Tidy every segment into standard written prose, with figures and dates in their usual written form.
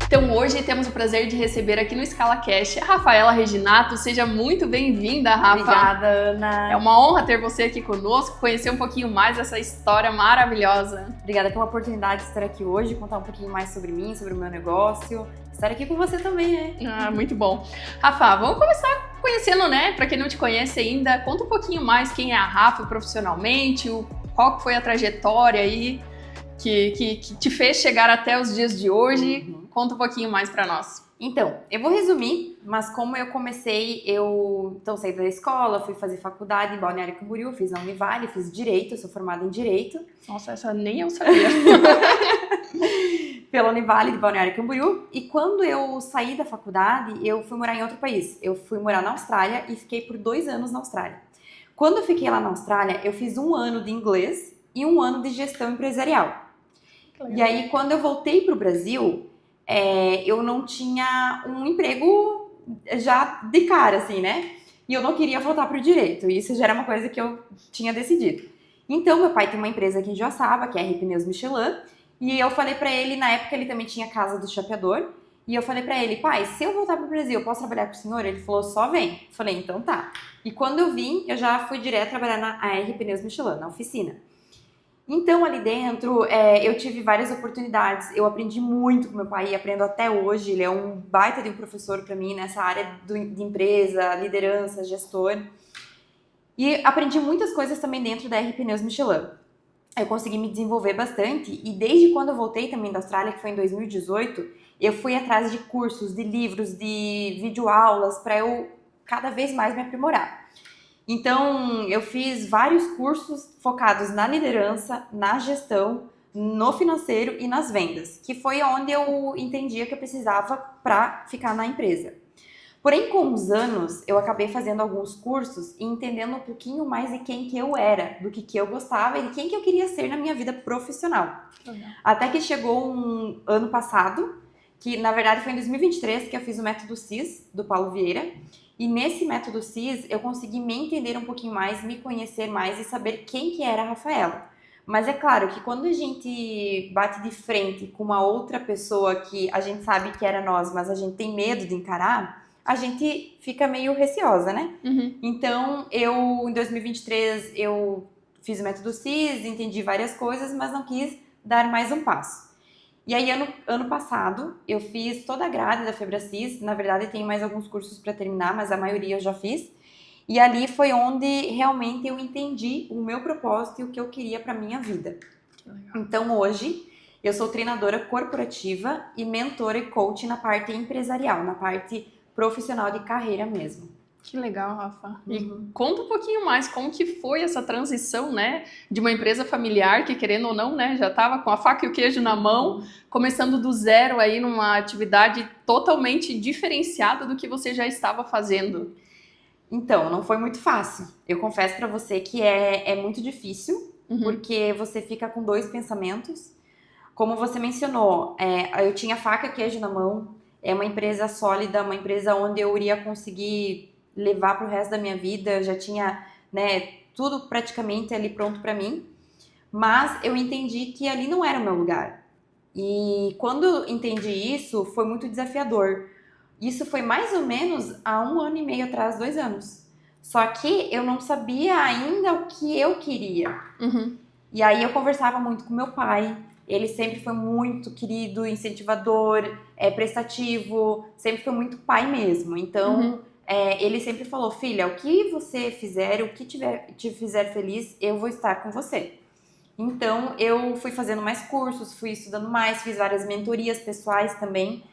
Então hoje temos o prazer de receber aqui no ScalaCast a Rafaela Reginato. Seja muito bem-vinda, Rafa. Obrigada, Ana. É uma honra ter você aqui conosco, conhecer um pouquinho mais dessa história maravilhosa. Obrigada pela oportunidade de estar aqui hoje, contar um pouquinho mais sobre mim, sobre o meu negócio. Estar aqui com você também, né? Muito bom. Rafa, vamos começar conhecendo, né? Para quem não te conhece ainda, conta um pouquinho mais quem é a Rafa profissionalmente, qual que foi a trajetória aí que te fez chegar até os dias de hoje. Conta um pouquinho mais para nós. Então, eu vou resumir, mas como eu comecei, então saí da escola, fui fazer faculdade em Balneário Camboriú, fiz na Univale, fiz Direito, eu sou formada em Direito. Nossa, essa nem eu sabia. Pela Univale de Balneário Camboriú. E quando eu saí da faculdade, eu fui morar em outro país. Eu fui morar na Austrália e fiquei por 2 anos na Austrália. Quando eu fiquei lá na Austrália, eu fiz 1 ano de inglês e 1 ano de gestão empresarial. E aí, quando eu voltei para o Brasil, eu não tinha um emprego já de cara, assim, né? E eu não queria voltar para o direito. Isso já era uma coisa que eu tinha decidido. Então, meu pai tem uma empresa aqui em Joaçaba, que é a R Pneus Michelin. E eu falei pra ele, na época ele também tinha a Casa do Chapeador. E eu falei pra ele, pai, se eu voltar pro Brasil, eu posso trabalhar com o senhor? Ele falou, só vem. Eu falei, então tá. E quando eu vim, eu já fui direto trabalhar na R Pneus Michelin, na oficina. Então, ali dentro, eu tive várias oportunidades. Eu aprendi muito com meu pai e aprendo até hoje. Ele é um baita de um professor pra mim nessa área de empresa, liderança, gestor. E aprendi muitas coisas também dentro da R Pneus Michelin. Eu consegui me desenvolver bastante e desde quando eu voltei também da Austrália, que foi em 2018, eu fui atrás de cursos, de livros, de videoaulas para eu cada vez mais me aprimorar. Então, eu fiz vários cursos focados na liderança, na gestão, no financeiro e nas vendas, que foi onde eu entendia que eu precisava para ficar na empresa. Porém, com os anos, eu acabei fazendo alguns cursos e entendendo um pouquinho mais de quem que eu era, do que eu gostava e de quem que eu queria ser na minha vida profissional. Até que chegou um ano passado, que na verdade foi em 2023 que eu fiz o método CIS, do Paulo Vieira. E nesse método CIS, eu consegui me entender um pouquinho mais, me conhecer mais e saber quem que era a Rafaela. Mas é claro que quando a gente bate de frente com uma outra pessoa que a gente sabe que era nós, mas a gente tem medo de encarar, a gente fica meio receosa, né? Então, em 2023, eu fiz o método CIS, entendi várias coisas, mas não quis dar mais um passo. E aí, ano passado, eu fiz toda a grade da FebraCIS. Na verdade, tem mais alguns cursos para terminar, mas a maioria eu já fiz. E ali foi onde realmente eu entendi o meu propósito e o que eu queria para minha vida. Então, hoje, eu sou treinadora corporativa e mentora e coach na parte empresarial, na parte profissional de carreira mesmo. Que legal, Rafa. E conta um pouquinho mais como que foi essa transição, né, de uma empresa familiar que, querendo ou não, né, já estava com a faca e o queijo na mão, começando do zero aí numa atividade totalmente diferenciada do que você já estava fazendo. Então, não foi muito fácil. Eu confesso para você que é muito difícil, porque você fica com 2 pensamentos. Como você mencionou, eu tinha faca e queijo na mão. É uma empresa sólida, uma empresa onde eu iria conseguir levar para o resto da minha vida. Eu já tinha, né, tudo praticamente ali pronto para mim. Mas eu entendi que ali não era o meu lugar. E quando eu entendi isso, foi muito desafiador. Isso foi mais ou menos há 1 ano e meio atrás, 2 anos. Só que eu não sabia ainda o que eu queria. E aí eu conversava muito com meu pai. Ele sempre foi muito querido, incentivador, prestativo, sempre foi muito pai mesmo. Então, ele sempre falou, filha, o que você fizer, o que te fizer feliz, eu vou estar com você. Então, eu fui fazendo mais cursos, fui estudando mais, fiz várias mentorias pessoais também.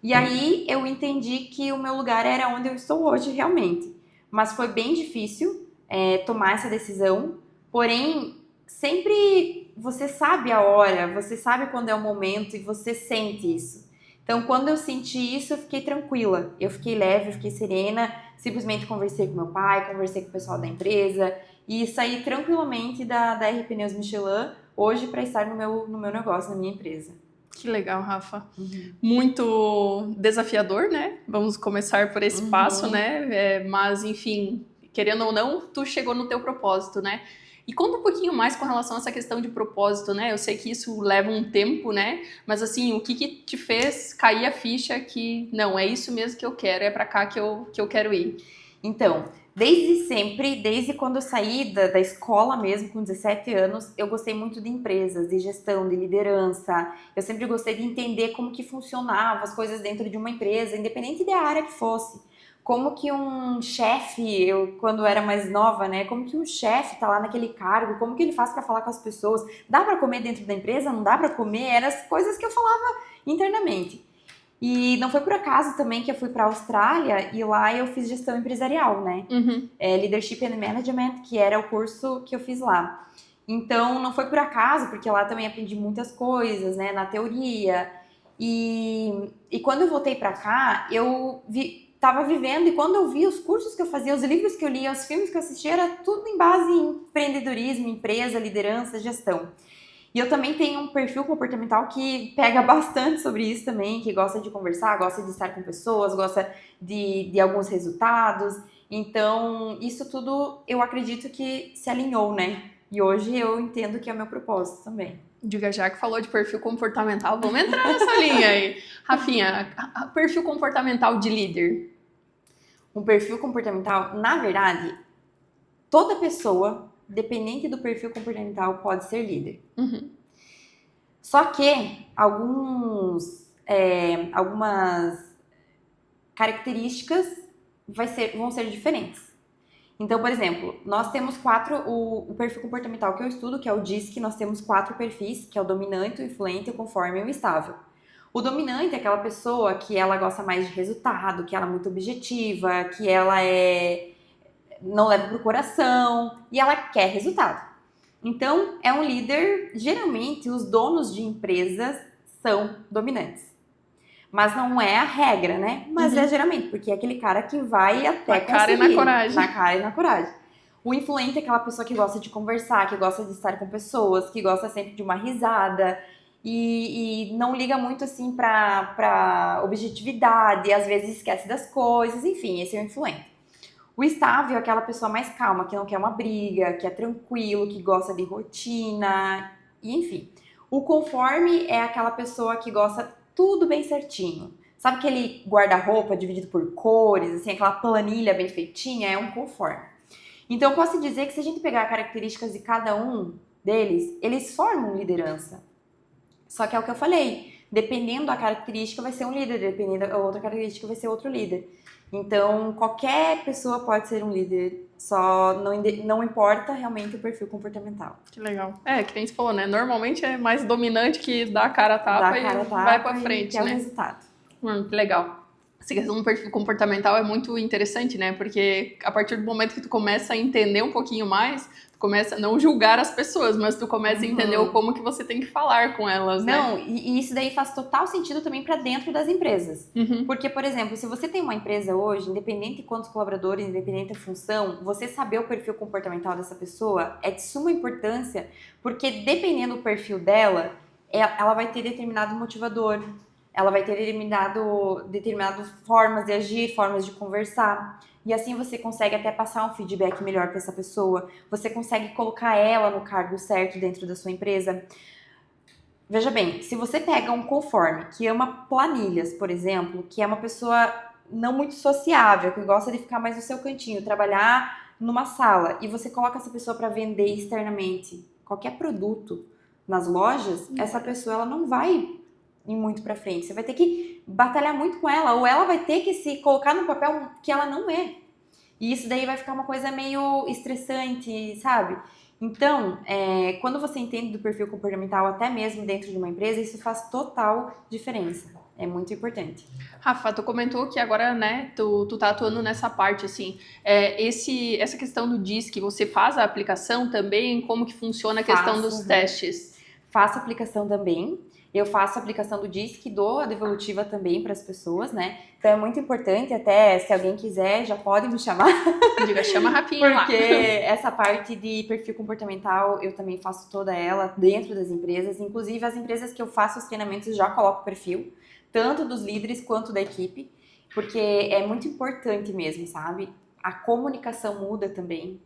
E aí, eu entendi que o meu lugar era onde eu estou hoje, realmente. Mas foi bem difícil tomar essa decisão, porém, sempre você sabe a hora, você sabe quando é o momento e você sente isso. Então, quando eu senti isso, eu fiquei tranquila, eu fiquei leve, eu fiquei serena, simplesmente conversei com meu pai, conversei com o pessoal da empresa e saí tranquilamente da R Pneus Michelin hoje para estar no meu negócio, na minha empresa. Que legal, Rafa. Muito desafiador, né? Vamos começar por esse passo, né? Mas, enfim, querendo ou não, tu chegou no teu propósito, né? E conta um pouquinho mais com relação a essa questão de propósito, né? Eu sei que isso leva um tempo, né? Mas assim, o que te fez cair a ficha que, não, é isso mesmo que eu quero, é pra cá que eu quero ir? Então, desde sempre, desde quando eu saí da escola mesmo, com 17 anos, eu gostei muito de empresas, de gestão, de liderança. Eu sempre gostei de entender como que funcionavam as coisas dentro de uma empresa, independente da área que fosse. Como que um chefe, eu quando era mais nova, né? Como que um chefe tá lá naquele cargo, como que ele faz para falar com as pessoas? Dá para comer dentro da empresa? Não dá para comer? Eram as coisas que eu falava internamente. E não foi por acaso também que eu fui para a Austrália e lá eu fiz gestão empresarial, né? Uhum. Leadership and Management, que era o curso que eu fiz lá. Então, não foi por acaso, porque lá também aprendi muitas coisas, né, na teoria. E quando eu voltei para cá, eu tava vivendo, e quando eu vi os cursos que eu fazia, os livros que eu lia, os filmes que eu assistia, era tudo em base em empreendedorismo, empresa, liderança, gestão. E eu também tenho um perfil comportamental que pega bastante sobre isso também, que gosta de conversar, gosta de estar com pessoas, gosta de alguns resultados. Então, isso tudo eu acredito que se alinhou, né? E hoje eu entendo que é o meu propósito também. Diga, já que falou de perfil comportamental, vamos entrar nessa linha aí. Rafinha, perfil comportamental de líder. Um perfil comportamental, na verdade, toda pessoa, dependente do perfil comportamental, pode ser líder. Uhum. Só que algumas características vão ser diferentes. Então, por exemplo, nós temos o perfil comportamental que eu estudo, que é o DISC, nós temos 4 perfis, que é o dominante, o influente, o conforme e o estável. O dominante é aquela pessoa que ela gosta mais de resultado, que ela é muito objetiva, que ela não leva pro coração e ela quer resultado. Então, é um líder, geralmente os donos de empresas são dominantes. Mas não é a regra, né? Mas é geralmente, porque é aquele cara que vai até conseguir. Na cara e na coragem. Na cara e na coragem. O influente é aquela pessoa que gosta de conversar, que gosta de estar com pessoas, que gosta sempre de uma risada e não liga muito assim pra objetividade, às vezes esquece das coisas, enfim, esse é o influente. O estável é aquela pessoa mais calma, que não quer uma briga, que é tranquilo, que gosta de rotina, e enfim. O conforme é aquela pessoa que gosta tudo bem certinho. Sabe aquele guarda-roupa dividido por cores, assim, aquela planilha bem feitinha? É um conforme. Então, eu posso dizer que se a gente pegar características de cada um deles, eles formam liderança. Só que é o que eu falei, dependendo da característica vai ser um líder, dependendo da outra característica vai ser outro líder. Então, qualquer pessoa pode ser um líder, só não importa realmente o perfil comportamental. Que legal. Que nem você falou, né? Normalmente é mais dominante que dá a cara a tapa vai pra frente, né? É o resultado. Que legal. Essa questão do perfil comportamental é muito interessante, né? Porque a partir do momento que tu começa a entender um pouquinho mais, tu começa a não julgar as pessoas, mas tu começa a entender como que você tem que falar com elas, né? Não, e isso daí faz total sentido também para dentro das empresas. Porque, por exemplo, se você tem uma empresa hoje, independente de quantos colaboradores, independente da função, você saber o perfil comportamental dessa pessoa é de suma importância, porque dependendo do perfil dela, ela vai ter determinado motivador, ela vai ter determinado formas de agir, formas de conversar. E assim você consegue até passar um feedback melhor para essa pessoa. Você consegue colocar ela no cargo certo dentro da sua empresa. Veja bem, se você pega um conforme que ama planilhas, por exemplo, que é uma pessoa não muito sociável, que gosta de ficar mais no seu cantinho, trabalhar numa sala, e você coloca essa pessoa para vender externamente qualquer produto nas lojas, essa pessoa ela não vai ir muito pra frente. Você vai ter que batalhar muito com ela, ou ela vai ter que se colocar no papel que ela não é. E isso daí vai ficar uma coisa meio estressante, sabe? Então, quando você entende do perfil comportamental, até mesmo dentro de uma empresa, isso faz total diferença. É muito importante. Rafa, tu comentou que agora, né, tu tá atuando nessa parte, assim, essa questão do DISC, você faz a aplicação também? Como que funciona a questão dos testes? Faço aplicação também. Eu faço a aplicação do DISC, dou a devolutiva também para as pessoas, né? Então é muito importante, até se alguém quiser, já pode me chamar. Diga, chama a Rafinha lá. Porque essa parte de perfil comportamental, eu também faço toda ela dentro das empresas. Inclusive, as empresas que eu faço os treinamentos já coloco o perfil, tanto dos líderes quanto da equipe, porque é muito importante mesmo, sabe? A comunicação muda também.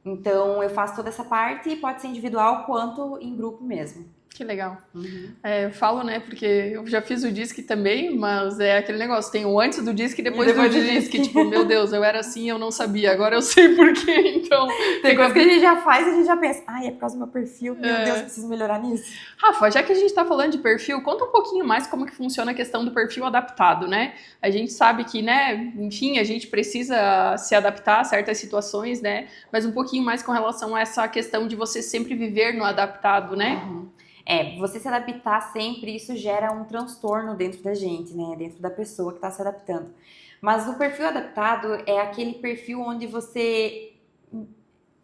Então, eu faço toda essa parte e pode ser individual quanto em grupo mesmo. Que legal. Uhum. Eu falo, né, porque eu já fiz o disque também, mas é aquele negócio, tem o antes do disque e depois do disque. Tipo, meu Deus, eu era assim, eu não sabia, agora eu sei por quê, então... Tem coisa que a gente já faz e a gente já pensa, ai, é por causa do meu perfil, meu Deus, preciso melhorar nisso. Rafa, já que a gente tá falando de perfil, conta um pouquinho mais como que funciona a questão do perfil adaptado, né? A gente sabe que, né, enfim, a gente precisa se adaptar a certas situações, né? Mas um pouquinho mais com relação a essa questão de você sempre viver no adaptado, né? Uhum. Você se adaptar sempre, isso gera um transtorno dentro da gente, né? Dentro da pessoa que está se adaptando. Mas o perfil adaptado é aquele perfil onde você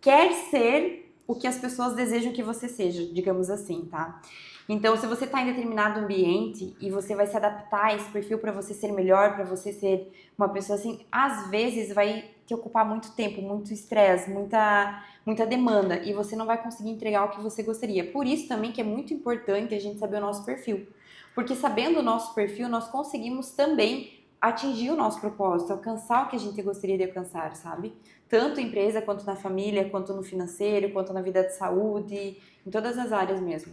quer ser o que as pessoas desejam que você seja, digamos assim, tá? Então, se você está em determinado ambiente e você vai se adaptar a esse perfil para você ser melhor, para você ser uma pessoa assim, às vezes vai te ocupar muito tempo, muito estresse, muita demanda e você não vai conseguir entregar o que você gostaria. Por isso também que é muito importante a gente saber o nosso perfil. Porque sabendo o nosso perfil, nós conseguimos também atingir o nosso propósito, alcançar o que a gente gostaria de alcançar, sabe? Tanto em empresa, quanto na família, quanto no financeiro, quanto na vida de saúde, em todas as áreas mesmo.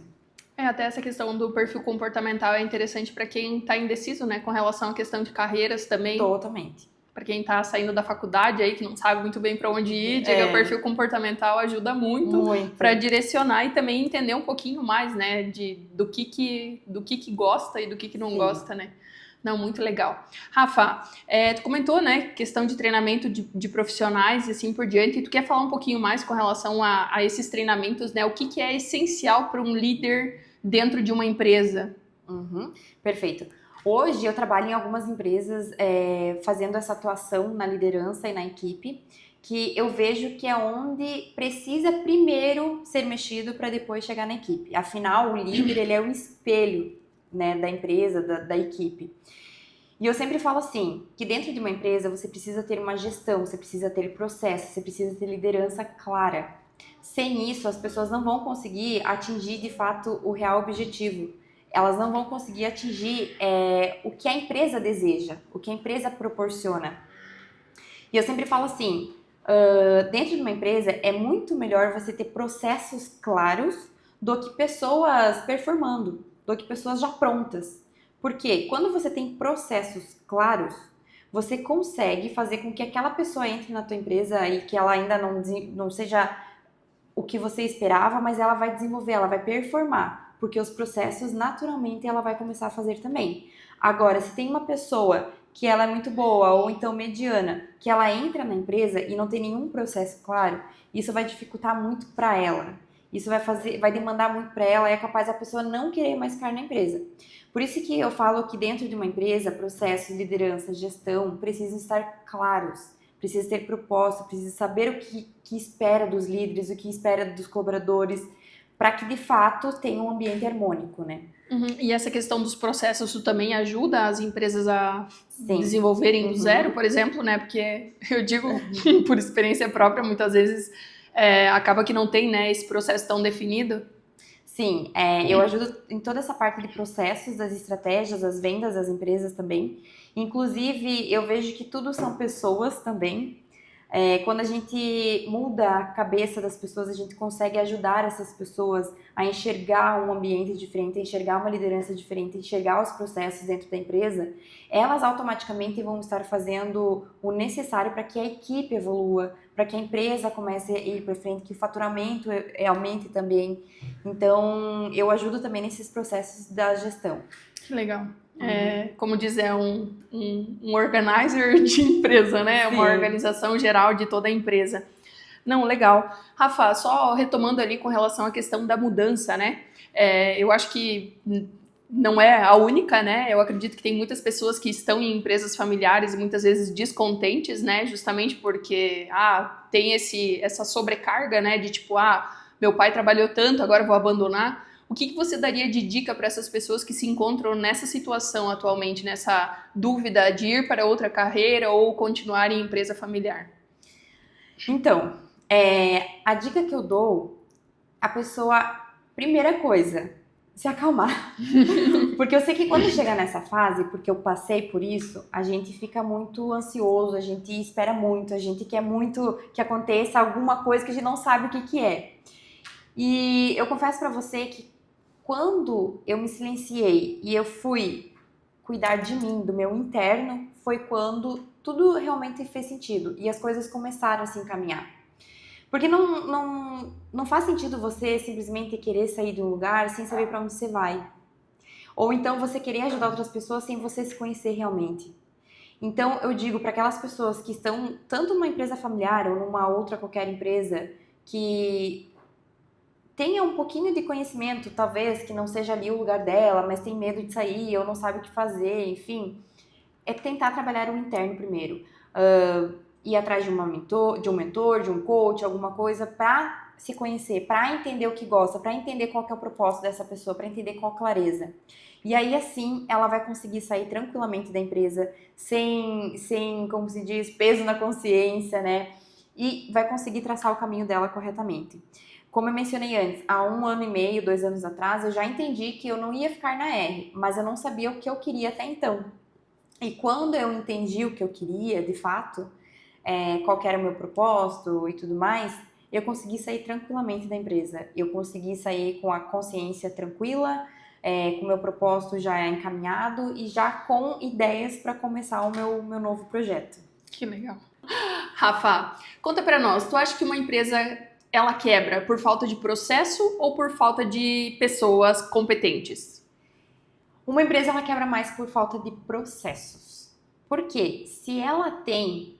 Até essa questão do perfil comportamental é interessante para quem está indeciso, né, com relação à questão de carreiras também. Totalmente. Para quem está saindo da faculdade aí, que não sabe muito bem para onde ir, o perfil comportamental ajuda muito para direcionar e também entender um pouquinho mais, né, do que gosta e do que não gosta, né. Não, muito legal. Rafa, tu comentou, né, questão de treinamento de profissionais e assim por diante, e tu quer falar um pouquinho mais com relação a esses treinamentos, né, o que é essencial para um líder dentro de uma empresa? Perfeito. Hoje eu trabalho em algumas empresas fazendo essa atuação na liderança e na equipe, que eu vejo que é onde precisa primeiro ser mexido para depois chegar na equipe. Afinal, o líder ele é o espelho, né, da empresa, da equipe. E eu sempre falo assim, que dentro de uma empresa você precisa ter uma gestão, você precisa ter processo, você precisa ter liderança clara. Sem isso, as pessoas não vão conseguir atingir de fato o real objetivo. Elas não vão conseguir atingir o que a empresa deseja, o que a empresa proporciona. E eu sempre falo assim, dentro de uma empresa é muito melhor você ter processos claros do que pessoas performando, do que pessoas já prontas. Porque quando você tem processos claros, você consegue fazer com que aquela pessoa entre na tua empresa e que ela ainda não seja o que você esperava, mas ela vai desenvolver, ela vai performar, porque os processos naturalmente ela vai começar a fazer também. Agora, se tem uma pessoa que ela é muito boa ou então mediana, que ela entra na empresa e não tem nenhum processo claro, isso vai dificultar muito para ela. Isso vai demandar muito para ela e é capaz a pessoa não querer mais ficar na empresa. Por isso que eu falo que dentro de uma empresa, processos, liderança, gestão precisam estar claros. Precisa ter propósito, precisa saber o que espera dos líderes, o que espera dos colaboradores, para que de fato tenha um ambiente harmônico, né? E essa questão dos processos tu também ajuda as empresas a desenvolverem do zero, por exemplo, né? Porque eu digo por experiência própria, muitas vezes acaba que não tem, né, esse processo tão definido. Sim, eu ajudo em toda essa parte de processos, das estratégias, das vendas das empresas também. Inclusive, eu vejo que tudo são pessoas também. Quando a gente muda a cabeça das pessoas, a gente consegue ajudar essas pessoas a enxergar um ambiente diferente, a enxergar uma liderança diferente, a enxergar os processos dentro da empresa, elas automaticamente vão estar fazendo o necessário para que a equipe evolua, para que a empresa comece a ir para frente, que o faturamento aumente também. Então, eu ajudo também nesses processos da gestão. Que legal. Como diz, um organizer de empresa, né? Sim. Uma organização geral de toda a empresa. Não, legal. Rafa, só retomando ali com relação à questão da mudança, né? Eu acho que não é a única, né? Eu acredito que tem muitas pessoas que estão em empresas familiares e muitas vezes descontentes, né? Justamente porque tem essa sobrecarga, né? De tipo, meu pai trabalhou tanto, agora eu vou abandonar. O que você daria de dica para essas pessoas que se encontram nessa situação atualmente, nessa dúvida de ir para outra carreira ou continuar em empresa familiar? Então, a dica que eu dou, a pessoa, primeira coisa, se acalmar. Porque eu sei que quando chega nessa fase, porque eu passei por isso, a gente fica muito ansioso, a gente espera muito, a gente quer muito que aconteça alguma coisa que a gente não sabe o que que é. E eu confesso pra você que quando eu me silenciei e eu fui cuidar de mim, do meu interno, foi quando tudo realmente fez sentido e as coisas começaram a se encaminhar. Porque não faz sentido você simplesmente querer sair de um lugar sem saber pra onde você vai. Ou então você querer ajudar outras pessoas sem você se conhecer realmente. Então eu digo para aquelas pessoas que estão tanto numa empresa familiar ou numa outra qualquer empresa que tenha um pouquinho de conhecimento, talvez que não seja ali o lugar dela, mas tem medo de sair ou não sabe o que fazer, enfim, é tentar trabalhar o interno primeiro. Ir atrás de um mentor, de um coach, alguma coisa para se conhecer, para entender o que gosta, para entender qual que é o propósito dessa pessoa, para entender qual a clareza. E aí, assim, ela vai conseguir sair tranquilamente da empresa, sem, como se diz, peso na consciência, né? E vai conseguir traçar o caminho dela corretamente. Como eu mencionei antes, há 1 ano e meio, 2 anos atrás, eu já entendi que eu não ia ficar na R, mas eu não sabia o que eu queria até então. E quando eu entendi o que eu queria, de fato, qual que era o meu propósito e tudo mais, eu consegui sair tranquilamente da empresa. Eu consegui sair com a consciência tranquila, com o meu propósito já encaminhado e já com ideias para começar o meu novo projeto. Que legal. Rafa, conta pra nós, tu acha que uma empresa ela quebra por falta de processo ou por falta de pessoas competentes? Uma empresa ela quebra mais por falta de processos. Por quê? Se ela tem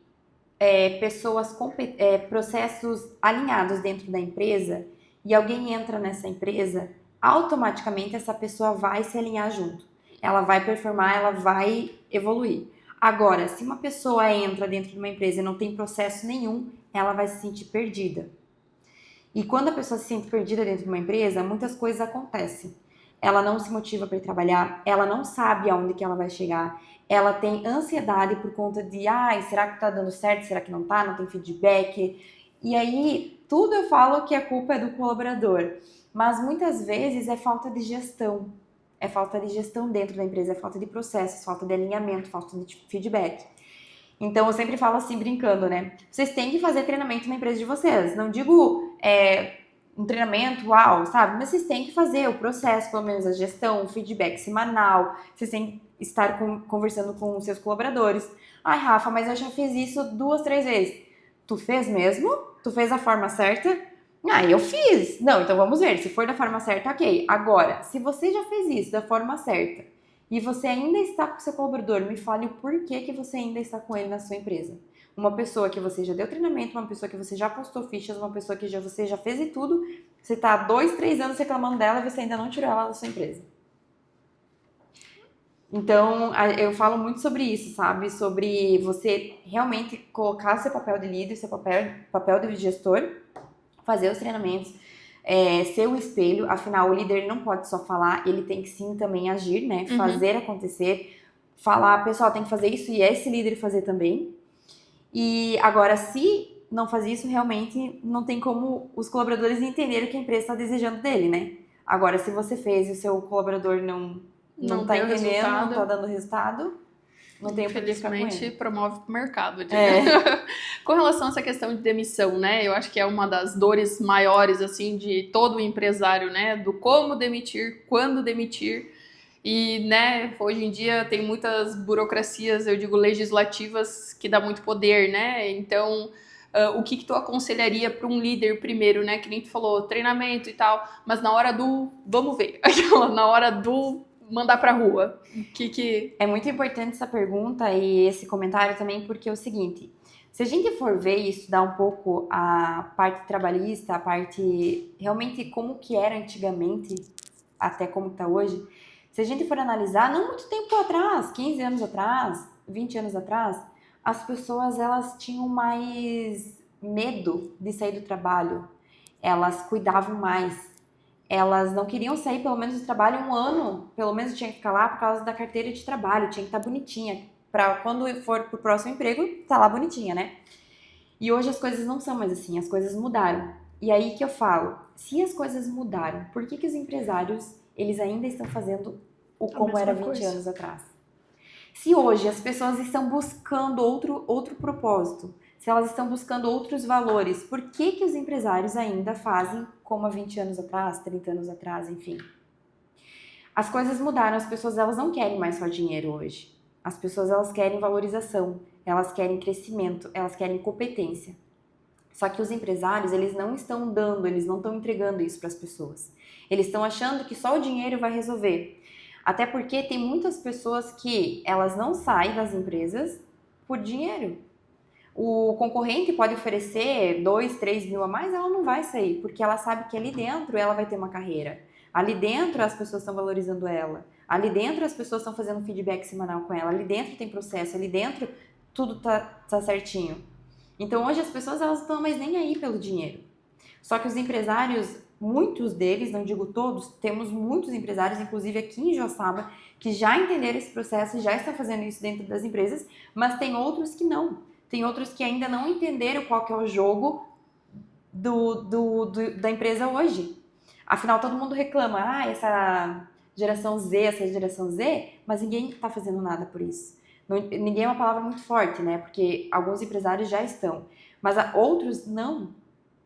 processos alinhados dentro da empresa e alguém entra nessa empresa, automaticamente essa pessoa vai se alinhar junto. Ela vai performar, ela vai evoluir. Agora, se uma pessoa entra dentro de uma empresa e não tem processo nenhum, ela vai se sentir perdida. E quando a pessoa se sente perdida dentro de uma empresa, muitas coisas acontecem. Ela não se motiva para ir trabalhar, ela não sabe aonde que ela vai chegar, ela tem ansiedade por conta de, será que tá dando certo, será que não tá, não tem feedback. E aí, tudo eu falo que a culpa é do colaborador, mas muitas vezes é falta de gestão. É falta de gestão dentro da empresa, é falta de processos, falta de alinhamento, falta de feedback. Então, eu sempre falo assim, brincando, né? Vocês têm que fazer treinamento na empresa de vocês. Não digo um treinamento, uau, sabe? Mas vocês têm que fazer o processo, pelo menos a gestão, o feedback semanal. Vocês têm que estar conversando com os seus colaboradores. Ai, Rafa, mas eu já fiz isso 2, 3 vezes. Tu fez mesmo? Tu fez da forma certa? Eu fiz. Não, então vamos ver. Se for da forma certa, ok. Agora, se você já fez isso da forma certa e você ainda está com o seu colaborador, me fale o porquê que você ainda está com ele na sua empresa. Uma pessoa que você já deu treinamento, uma pessoa que você já postou fichas, uma pessoa que você já fez e tudo, você está há 2, 3 anos reclamando dela e você ainda não tirou ela da sua empresa. Então, eu falo muito sobre isso, sabe? Sobre você realmente colocar seu papel de líder, seu papel de gestor, fazer os treinamentos, ser o espelho. Afinal, o líder não pode só falar, ele tem que sim também agir, né? Fazer acontecer, falar, pessoal, tem que fazer isso e esse líder fazer também. E agora, se não fazer isso, realmente não tem como os colaboradores entenderem o que a empresa está desejando dele, né? Agora, se você fez e o seu colaborador não tá entendendo, resultado. Não tá dando resultado, não tem o que ficar com ele. Infelizmente, promove pro mercado. Com relação a essa questão de demissão, né? Eu acho que é uma das dores maiores, assim, de todo empresário, né? Do como demitir, quando demitir. E, né, hoje em dia tem muitas burocracias, eu digo, legislativas, que dá muito poder, né? Então, o que tu aconselharia para um líder primeiro, né? Que nem tu falou, treinamento e tal, mas na hora do vamos ver, na hora do mandar pra rua. É muito importante essa pergunta e esse comentário também, porque é o seguinte, se a gente for ver e estudar um pouco a parte trabalhista, a parte realmente como que era antigamente, até como está hoje, se a gente for analisar, não muito tempo atrás, 15 anos atrás, 20 anos atrás, as pessoas elas tinham mais medo de sair do trabalho, elas cuidavam mais. Elas não queriam sair pelo menos do trabalho 1 ano, pelo menos tinha que ficar lá por causa da carteira de trabalho, tinha que estar bonitinha, para quando for pro próximo emprego, tá lá bonitinha, né? E hoje as coisas não são mais assim, as coisas mudaram. E aí que eu falo, se as coisas mudaram, por que os empresários, eles ainda estão fazendo o como era 20 anos atrás? Se hoje as pessoas estão buscando outro propósito, se elas estão buscando outros valores, por que os empresários ainda fazem como há 20 anos atrás, 30 anos atrás, enfim? As coisas mudaram, as pessoas elas não querem mais só dinheiro hoje. As pessoas elas querem valorização, elas querem crescimento, elas querem competência. Só que os empresários, eles não estão dando, eles não estão entregando isso para as pessoas. Eles estão achando que só o dinheiro vai resolver. Até porque tem muitas pessoas que elas não saem das empresas por dinheiro. O concorrente pode oferecer 2, 3 mil a mais, ela não vai sair, porque ela sabe que ali dentro ela vai ter uma carreira. Ali dentro as pessoas estão valorizando ela. Ali dentro as pessoas estão fazendo feedback semanal com ela. Ali dentro tem processo, ali dentro tudo tá certinho. Então hoje as pessoas elas não estão mais nem aí pelo dinheiro. Só que os empresários, muitos deles, não digo todos, temos muitos empresários, inclusive aqui em Joaçaba, que já entenderam esse processo e já estão fazendo isso dentro das empresas, mas tem outros que não. Tem outros que ainda não entenderam qual que é o jogo da empresa hoje. Afinal, todo mundo reclama, essa geração Z, mas ninguém está fazendo nada por isso. Ninguém é uma palavra muito forte, né? Porque alguns empresários já estão, mas outros não.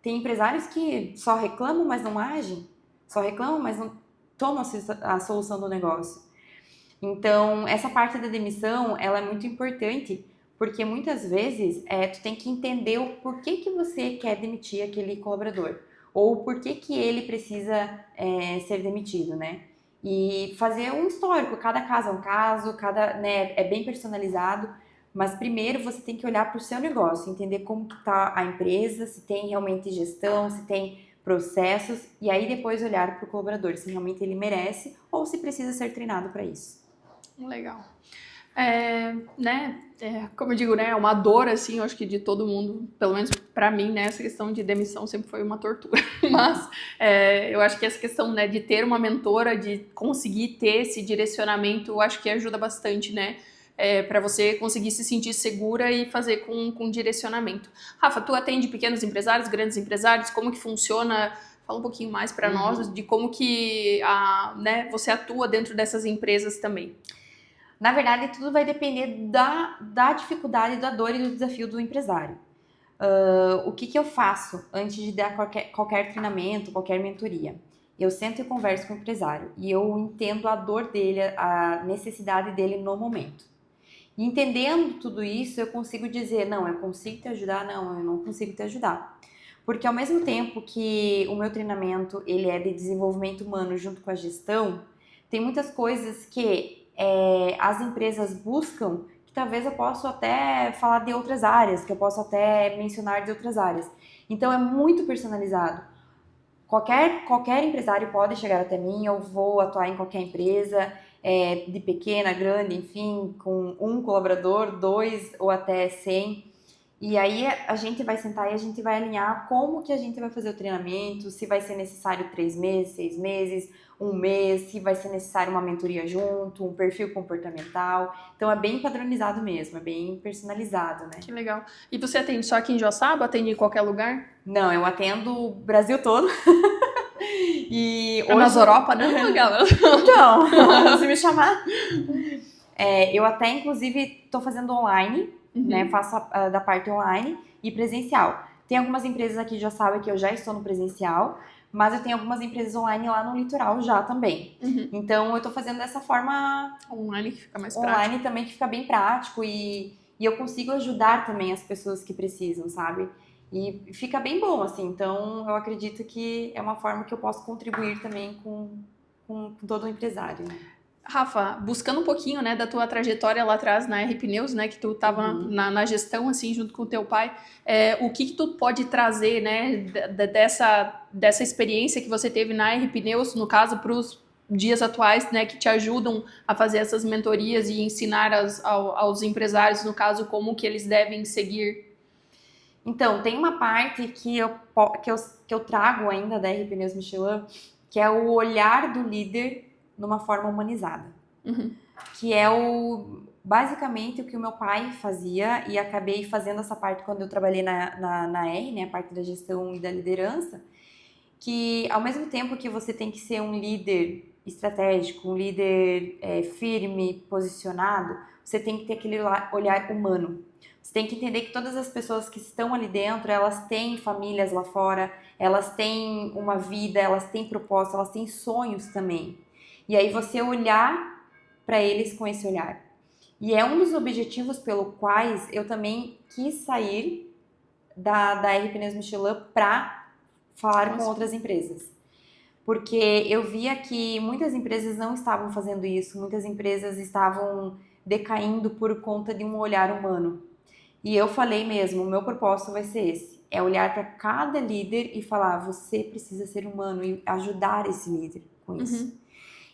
Tem empresários que só reclamam, mas não agem. Só reclamam, mas não tomam a solução do negócio. Então, essa parte da demissão, ela é muito importante, porque muitas vezes tu tem que entender o porquê que você quer demitir aquele colaborador. Ou por que ele precisa ser demitido, né? E fazer um histórico, cada caso é um caso, é bem personalizado, mas primeiro você tem que olhar para o seu negócio, entender como que está a empresa, se tem realmente gestão, se tem processos, e aí depois olhar para o colaborador, se realmente ele merece ou se precisa ser treinado para isso. Legal. Como eu digo, né, é uma dor, assim, eu acho que de todo mundo, pelo menos pra mim, né, essa questão de demissão sempre foi uma tortura, mas eu acho que essa questão, né, de ter uma mentora, de conseguir ter esse direcionamento, eu acho que ajuda bastante, né, para você conseguir se sentir segura e fazer com direcionamento. Rafa, tu atende pequenos empresários, grandes empresários, como que funciona? Fala um pouquinho mais para nós de como que você atua dentro dessas empresas também. Na verdade, tudo vai depender da dificuldade, da dor e do desafio do empresário. O que eu faço antes de dar qualquer treinamento, qualquer mentoria? Eu sento e converso com o empresário e eu entendo a dor dele, a necessidade dele no momento. E entendendo tudo isso, eu consigo dizer, não, eu consigo te ajudar, não, eu não consigo te ajudar. Porque ao mesmo tempo que o meu treinamento ele é de desenvolvimento humano junto com a gestão, tem muitas coisas que as empresas buscam, que talvez eu possa até falar de outras áreas, que eu posso até mencionar de outras áreas. Então é muito personalizado. Qualquer empresário pode chegar até mim, eu vou atuar em qualquer empresa, de pequena, grande, enfim, com um colaborador, 2 ou até 100. E aí a gente vai sentar e a gente vai alinhar como que a gente vai fazer o treinamento, se vai ser necessário 3 meses, 6 meses, 1 mês, se vai ser necessário uma mentoria junto, um perfil comportamental. Então é bem padronizado mesmo, é bem personalizado, né? Que legal. E você atende só aqui em Joaçaba, atende em qualquer lugar? Não, eu atendo o Brasil todo. E hoje... Nas Europa, não, galera? Então, se me chamar... eu até, inclusive, estou fazendo online, né? Faço da parte online e presencial. Tem algumas empresas aqui já sabem que eu já estou no presencial, mas eu tenho algumas empresas online lá no litoral já também. Então, eu tô fazendo dessa forma... Online que fica mais prático. Online também que fica bem prático e eu consigo ajudar também as pessoas que precisam, sabe? E fica bem bom, assim. Então, eu acredito que é uma forma que eu posso contribuir também com todo o empresário, né? Rafa, buscando um pouquinho, né, da tua trajetória lá atrás na R Pneus, né, que tu estava na gestão, assim, junto com o teu pai, o que tu pode trazer, né, dessa experiência que você teve na R Pneus, no caso, para os dias atuais, né, que te ajudam a fazer essas mentorias e ensinar aos empresários, no caso, como que eles devem seguir? Então, tem uma parte que eu trago ainda da R Pneus Michelin, que é o olhar do líder numa forma humanizada. Que é basicamente o que o meu pai fazia e acabei fazendo essa parte quando eu trabalhei na R, né, a parte da gestão e da liderança, que ao mesmo tempo que você tem que ser um líder estratégico, um líder firme, posicionado, você tem que ter aquele olhar humano. Você tem que entender que todas as pessoas que estão ali dentro, elas têm famílias lá fora, elas têm uma vida, elas têm propósito, elas têm sonhos também. E aí você olhar para eles com esse olhar. E é um dos objetivos pelo quais eu também quis sair da R Pneus Michelin para falar com outras empresas. Porque eu via que muitas empresas não estavam fazendo isso, muitas empresas estavam decaindo por conta de um olhar humano. E eu falei mesmo, o meu propósito vai ser esse, é olhar para cada líder e falar, você precisa ser humano e ajudar esse líder com isso.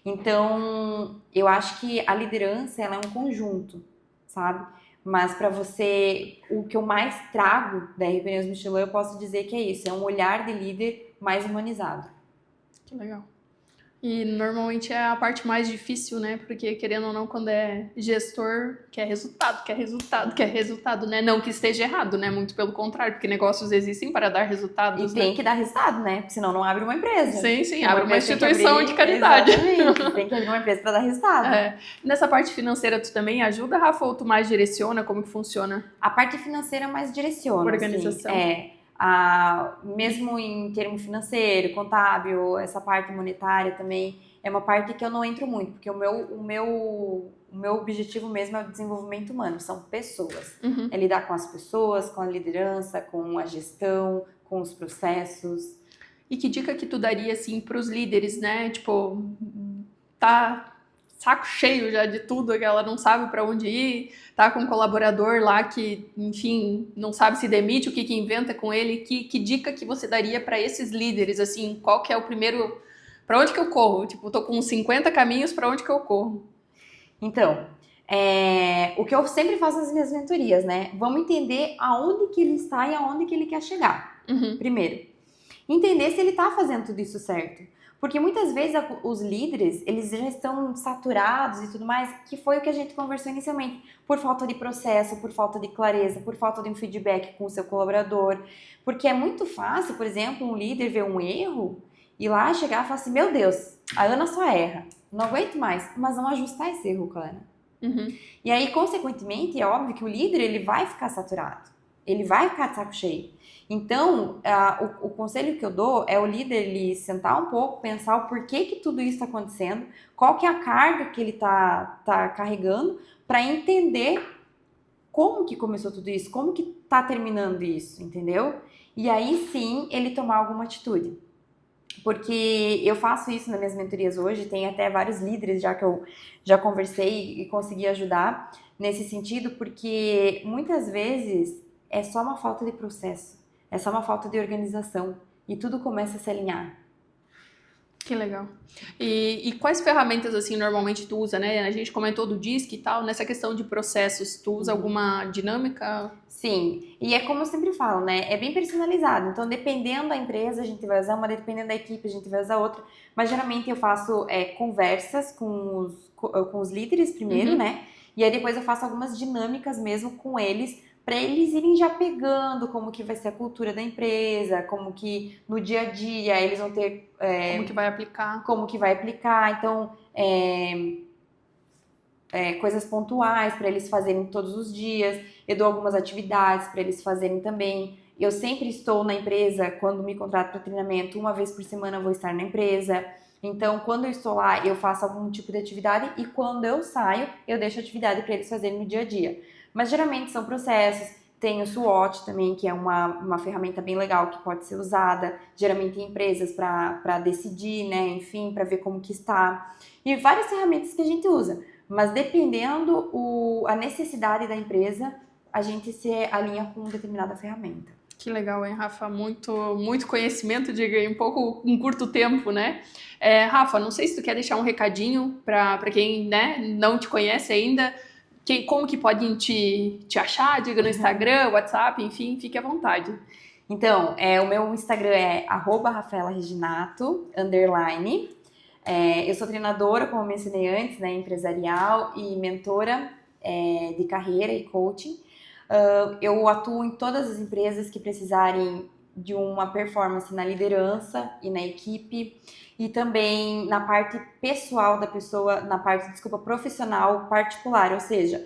Então, eu acho que a liderança, ela é um conjunto, sabe? Mas para você, o que eu mais trago da R Pneus Michelin, eu posso dizer que é isso, é um olhar de líder mais humanizado. Que legal. E normalmente é a parte mais difícil, né? Porque, querendo ou não, quando é gestor, quer resultado, né? Não que esteja errado, né? Muito pelo contrário, porque negócios existem para dar resultados, E tem que dar resultado, né? Porque senão não abre uma empresa. Sim, abre uma instituição de caridade. Exatamente, tem que abrir uma empresa para dar resultado. Nessa parte financeira, tu também ajuda, Rafa, ou tu mais direciona? Como que funciona? A parte financeira mais direciona. Organização. Assim, mesmo em termo financeiro, contábil, essa parte monetária também é uma parte que eu não entro muito, porque o meu objetivo mesmo é o desenvolvimento humano, são pessoas. É lidar com as pessoas, com a liderança, com a gestão, com os processos. E que dica que tu daria, assim, pros líderes, né? Tipo, tá saco cheio já de tudo, que ela não sabe para onde ir, tá com um colaborador lá que, enfim, não sabe se demite, o que inventa com ele. Que dica que você daria para esses líderes, assim, qual que é o primeiro, para onde que eu corro? Tipo, tô com 50 caminhos, para onde que eu corro? Então, o que eu sempre faço nas minhas mentorias, né? Vamos entender aonde que ele está e aonde que ele quer chegar. Primeiro, entender se ele está fazendo tudo isso certo. Porque muitas vezes os líderes, eles já estão saturados e tudo mais, que foi o que a gente conversou inicialmente, por falta de processo, por falta de clareza, por falta de um feedback com o seu colaborador. Porque é muito fácil, por exemplo, um líder ver um erro e lá chegar e falar assim, meu Deus, a Ana só erra, não aguento mais, mas não ajustar esse erro, Ana. E aí, consequentemente, é óbvio que o líder, ele vai ficar saturado, ele vai ficar de saco cheio. Então, o conselho que eu dou é o líder ele sentar um pouco, pensar o porquê que tudo isso está acontecendo, qual que é a carga que ele tá carregando, para entender como que começou tudo isso, como que tá terminando isso, entendeu? E aí sim, ele tomar alguma atitude. Porque eu faço isso nas minhas mentorias hoje, tem até vários líderes já que eu já conversei e consegui ajudar nesse sentido, porque muitas vezes é só uma falta de processo. É só uma falta de organização e tudo começa a se alinhar. Que legal. E quais ferramentas, assim, normalmente tu usa, né? A gente comentou do DISC e tal, nessa questão de processos, tu usa alguma dinâmica? Sim, e é como eu sempre falo, né? É bem personalizado. Então, dependendo da empresa, a gente vai usar uma, dependendo da equipe, a gente vai usar outra. Mas, geralmente, eu faço conversas com os líderes primeiro, né? E aí, depois eu faço algumas dinâmicas mesmo com eles, para eles irem já pegando como que vai ser a cultura da empresa, como que no dia a dia eles vão ter... como que vai aplicar. Como que vai aplicar. Então, coisas pontuais para eles fazerem todos os dias. Eu dou algumas atividades para eles fazerem também. Eu sempre estou na empresa, quando me contrato para treinamento, uma vez por semana eu vou estar na empresa. Então, quando eu estou lá, eu faço algum tipo de atividade e quando eu saio, eu deixo atividade para eles fazerem no dia a dia. Mas geralmente são processos, tem o SWOT também, que é uma ferramenta bem legal que pode ser usada, geralmente em empresas para decidir, né, enfim, para ver como que está. E várias ferramentas que a gente usa, mas dependendo a necessidade da empresa, a gente se alinha com determinada ferramenta. Que legal, hein, Rafa? Muito conhecimento de um pouco um curto tempo, né? Rafa, não sei se tu quer deixar um recadinho para quem, né, não te conhece ainda. Como que podem te achar? Diga no Instagram, WhatsApp, enfim, fique à vontade. Então, o meu Instagram é @rafaelareginato_. Eu sou treinadora, como eu mencionei antes, né, empresarial e mentora de carreira e coaching. Eu atuo em todas as empresas que precisarem de uma performance na liderança e na equipe, e também na parte pessoal da pessoa, na parte, profissional particular, ou seja,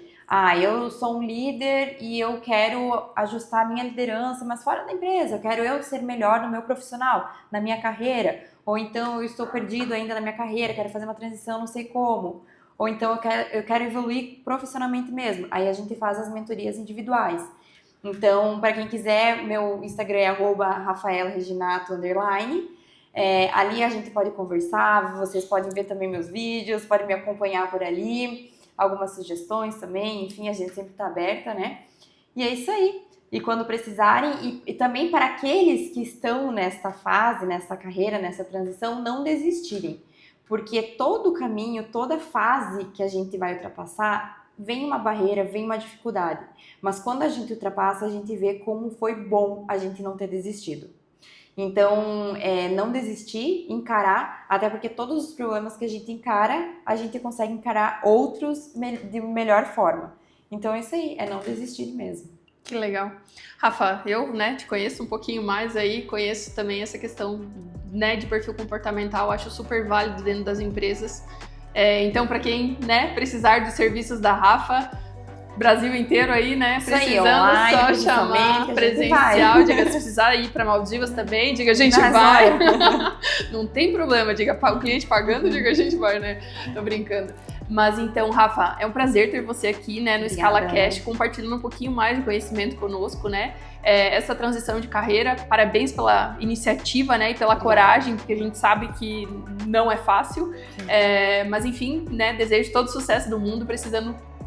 eu sou um líder e eu quero ajustar a minha liderança, mas fora da empresa, eu quero ser melhor no meu profissional, na minha carreira, ou então eu estou perdido ainda na minha carreira, quero fazer uma transição, não sei como, ou então eu quero evoluir profissionalmente mesmo, aí a gente faz as mentorias individuais. Então, para quem quiser, meu Instagram é @rafaelareginato_. Ali a gente pode conversar, vocês podem ver também meus vídeos, podem me acompanhar por ali, algumas sugestões também, enfim, a gente sempre está aberta, né? E é isso aí. E quando precisarem, e também para aqueles que estão nesta fase, nessa carreira, nessa transição, não desistirem. Porque todo caminho, toda fase que a gente vai ultrapassar, vem uma barreira, vem uma dificuldade. Mas quando a gente ultrapassa, a gente vê como foi bom a gente não ter desistido. Então, não desistir, encarar, até porque todos os problemas que a gente encara, a gente consegue encarar outros de melhor forma. Então é isso aí, é não desistir mesmo. Que legal. Rafa, eu, te conheço um pouquinho mais aí, conheço também essa questão, de perfil comportamental, acho super válido dentro das empresas. Então, para quem, precisar dos serviços da Rafa, Brasil inteiro aí, precisando, online, só chamar presencial, diga, se precisar ir para Maldivas também, diga, a gente vai. Não tem problema, diga, o cliente pagando, diga, a gente vai, Tô brincando. Mas então, Rafa, é um prazer ter você aqui, no Scala Cash, compartilhando um pouquinho mais de conhecimento conosco, essa transição de carreira. Parabéns pela iniciativa, e pela coragem, porque a gente sabe que não é fácil. Mas enfim, desejo todo o sucesso do mundo,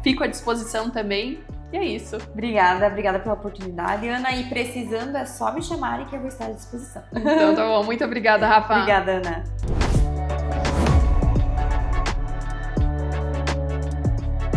fico à disposição também. E é isso. Obrigada pela oportunidade, Ana. E precisando é só me chamarem que eu vou estar à disposição. Então tá bom, muito obrigada, Rafa. Obrigada, Ana.